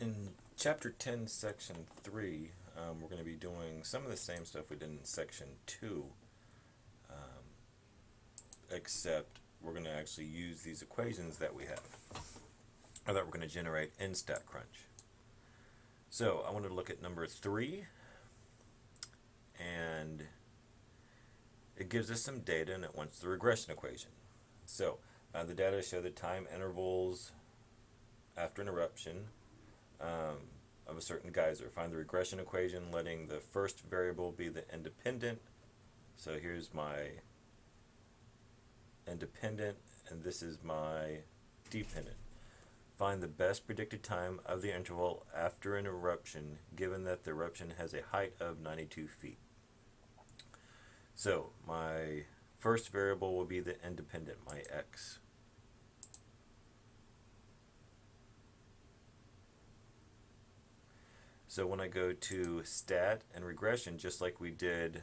In Chapter 10, Section 3, we're going to be doing some of the same stuff we did in Section 2, except we're going to actually use these equations that we have, or that we're going to generate in StatCrunch. So I wanted to look at number 3, and it gives us some data, and it wants the regression equation. So the data show the time intervals after an eruption of a certain geyser. Find the regression equation letting the first variable be the independent. So here's my independent and this is my dependent. Find the best predicted time of the interval after an eruption given that the eruption has a height of 92 feet. So my first variable will be the independent, my x. So when I go to stat and regression, just like we did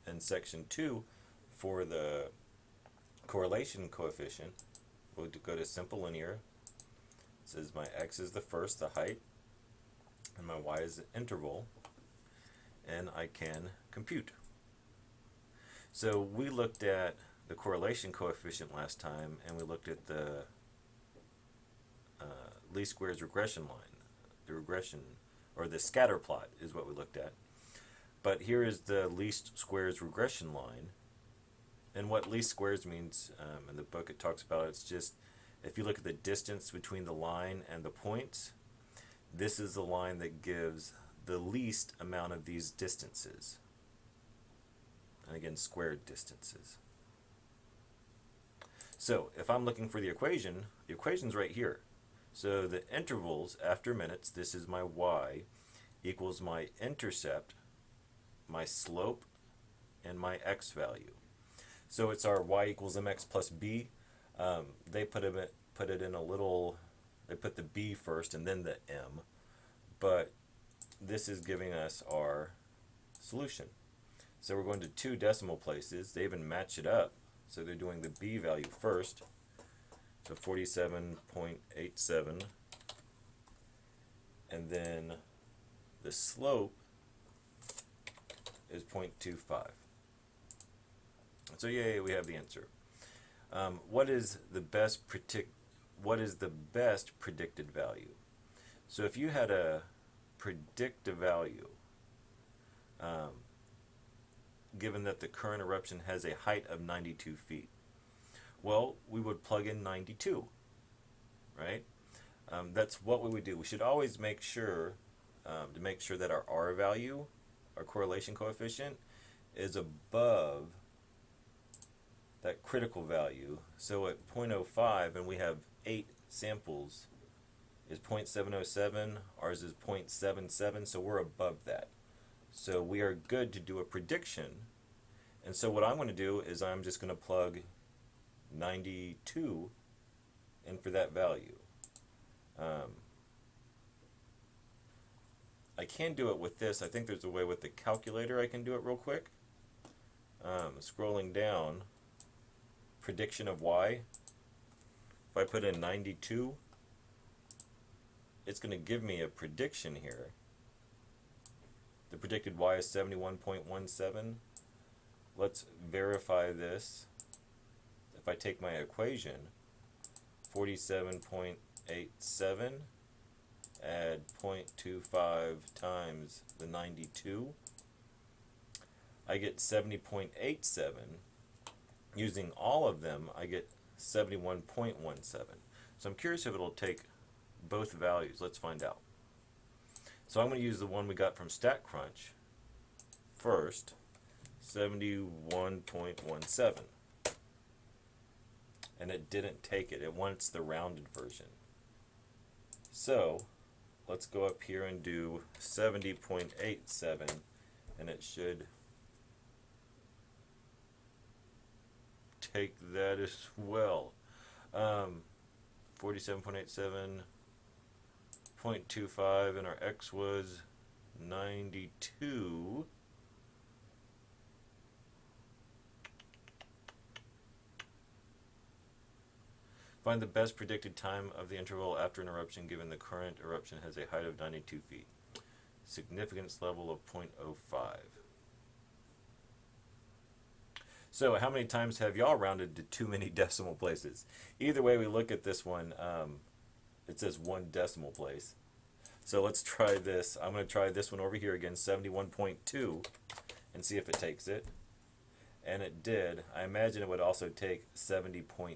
in section 2 for the correlation coefficient, we'll go to simple linear. It says my x is the first, the height, and my y is the interval, and I can compute. So we looked at the correlation coefficient last time, and we looked at the least squares regression line. The regression, or the scatter plot, is what we looked at. But here is the least squares regression line. And what least squares means, in the book it talks about, it's just, if you look at the distance between the line and the points, this is the line that gives the least amount of these distances. And again, squared distances. So if I'm looking for the equation's right here. So the intervals after minutes, this is my y, equals my intercept, my slope, and my x value. So it's our y equals mx plus b. They put it in a little, they put the b first and then the m. But this is giving us our solution. So we're going to 2 decimal places. They even match it up. So they're doing the b value first. So 47.87. And then the slope is 0.25. So yay, we have the answer. What is the best predicted value? So if you had a predict a value, given that the current eruption has a height of 92 feet, well, we would plug in 92, right? That's what we would do. We should always make sure that our R value, our correlation coefficient, is above that critical value. So at 0.05, and we have 8 samples, is 0.707, ours is 0.77, so we're above that. So we are good to do a prediction. And so what I'm going to do is I'm just going to plug 92 in for that value. I can do it with this. I think there's a way with the calculator I can do it real quick. Scrolling down, prediction of y. If I put in 92, it's going to give me a prediction here. The predicted y is 71.17. Let's verify this. If I take my equation, 47.87, add 0.25 times the 92, I get 70.87. Using all of them, I get 71.17. So I'm curious if it'll take both values. Let's find out. So I'm going to use the one we got from StatCrunch first, 71.17. And it didn't take it. It wants the rounded version. So let's go up here and do 70.87, and it should take that as well. 47.87, 0.25, and our x was 92. If Find the best predicted time of the interval after an eruption given the current eruption has a height of 92 feet. Significance level of 0.05. So how many times have y'all rounded to too many decimal places? Either way we look at this one, it says 1 decimal place. So let's try this. I'm going to try this one over here again, 71.2, and see if it takes it. And it did. I imagine it would also take 70.9.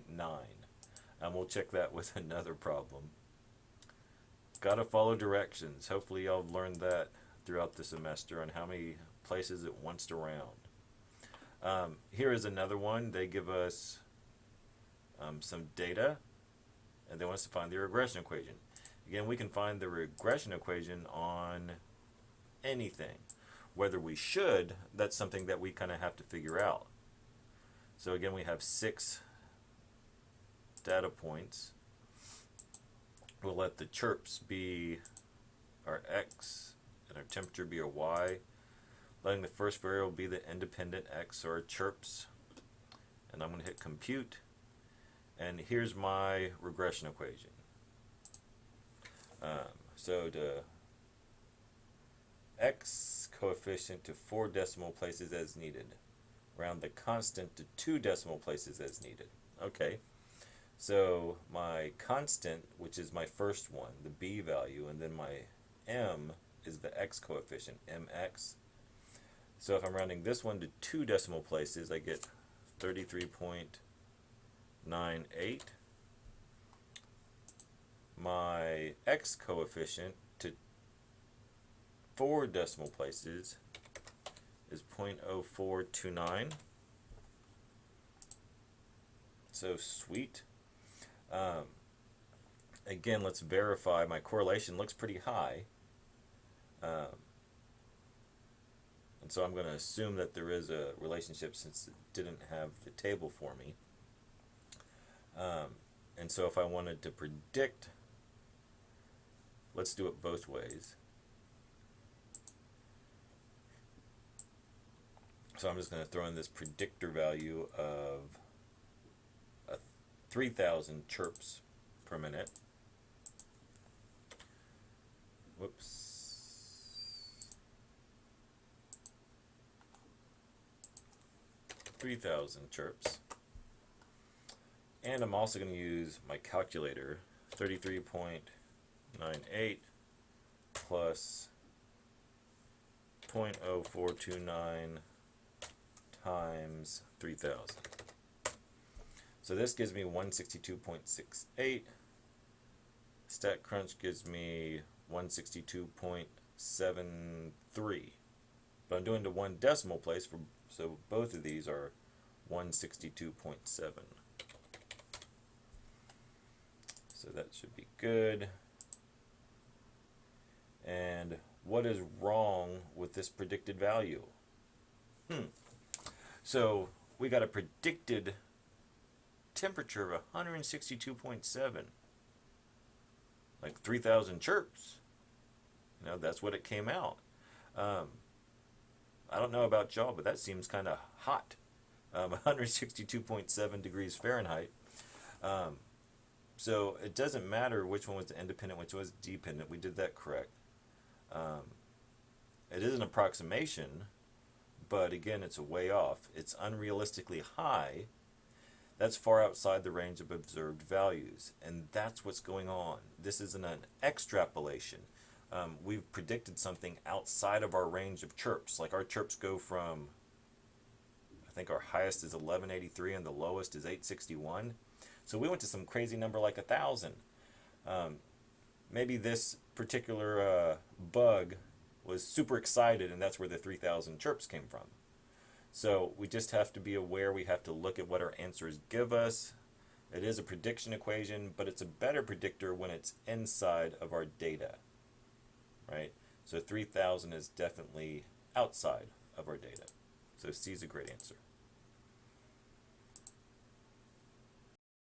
We'll check that with another problem. Gotta follow directions. Hopefully y'all learned that throughout the semester on how many places it wants to round. Here is another one. They give us some data, and they want us to find the regression equation. Again, we can find the regression equation on anything. Whether we should, that's something that we kind of have to figure out. So again, we have 6 data points. We'll let the chirps be our x and our temperature be our y. Letting the first variable be the independent x or our chirps. And I'm going to hit compute. And here's my regression equation. So the x coefficient to 4 decimal places as needed. Round the constant to 2 decimal places as needed. Okay. So my constant, which is my first one, the b value, and then my m is the x coefficient, mx. So if I'm rounding this one to 2 decimal places, I get 33.98. My x coefficient to 4 decimal places is 0.0429. So sweet. Again, let's verify. My correlation looks pretty high. And so I'm going to assume that there is a relationship since it didn't have the table for me. And so if I wanted to predict, let's do it both ways. So I'm just going to throw in this predictor value of 3,000 chirps per minute. Whoops. 3,000 chirps. And I'm also going to use my calculator, 33.98 plus 0.0429 times 3,000. So this gives me 162.68. StatCrunch gives me 162.73. But I'm doing to 1 decimal place, so both of these are 162.7. So that should be good. And what is wrong with this predicted value? So we got a predicted temperature of 162.7. Like 3,000 chirps. You know, that's what it came out. I don't know about y'all, but that seems kind of hot. 162.7 degrees Fahrenheit. So it doesn't matter which one was the independent, which was dependent. We did that correct. It is an approximation, but again, it's a way off. It's unrealistically high. That's far outside the range of observed values, and that's what's going on. This isn't an extrapolation. We've predicted something outside of our range of chirps. Like our chirps go from, I think our highest is 1183 and the lowest is 861. So we went to some crazy number like 1,000. Maybe this particular bug was super excited, and that's where the 3,000 chirps came from. So we just have to be aware. We have to look at what our answers give us. It is a prediction equation, but it's a better predictor when it's inside of our data, right? So 3,000 is definitely outside of our data. So C is a great answer.